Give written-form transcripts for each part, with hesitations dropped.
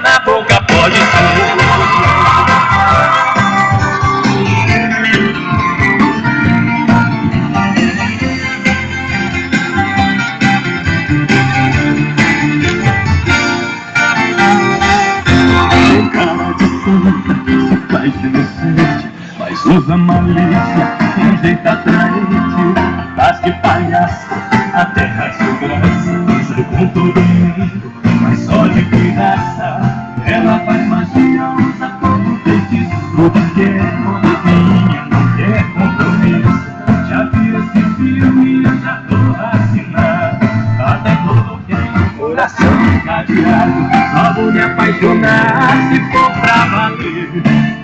beijar na boca pode ser. Se faz inocente, mas usa malícia de um jeito atraente. Faz de palhaça, até rasga graça, sai com todo mundo, mas só de pirraça. Ela faz magia, usa todo feitiço, tudo que é modelinha, não quer compromisso. Já vi esse filme, eu já tô assinado, até coloquei o coração encadeado. Só vou me apaixonar se for pra valer.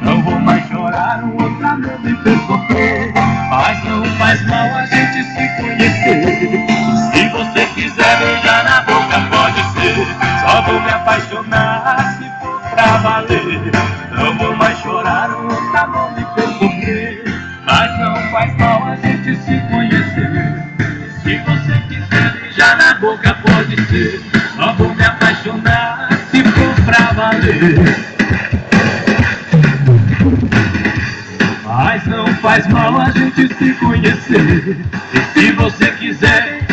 Não vou mais chorar, o outro amor me fez sofrer. Mas não faz mal a gente se conhecer. Se você quiser beijar na boca pode ser. Só vou me apaixonar se for pra valer. Não vou mais chorar, o outro amor me fez sofrer. Mas não faz mal a gente se conhecer. Se você quiser beijar na boca pode ser. Só vou me apaixonar se for pra valer. Mas não faz mal a gente se conhecer. E se você quiser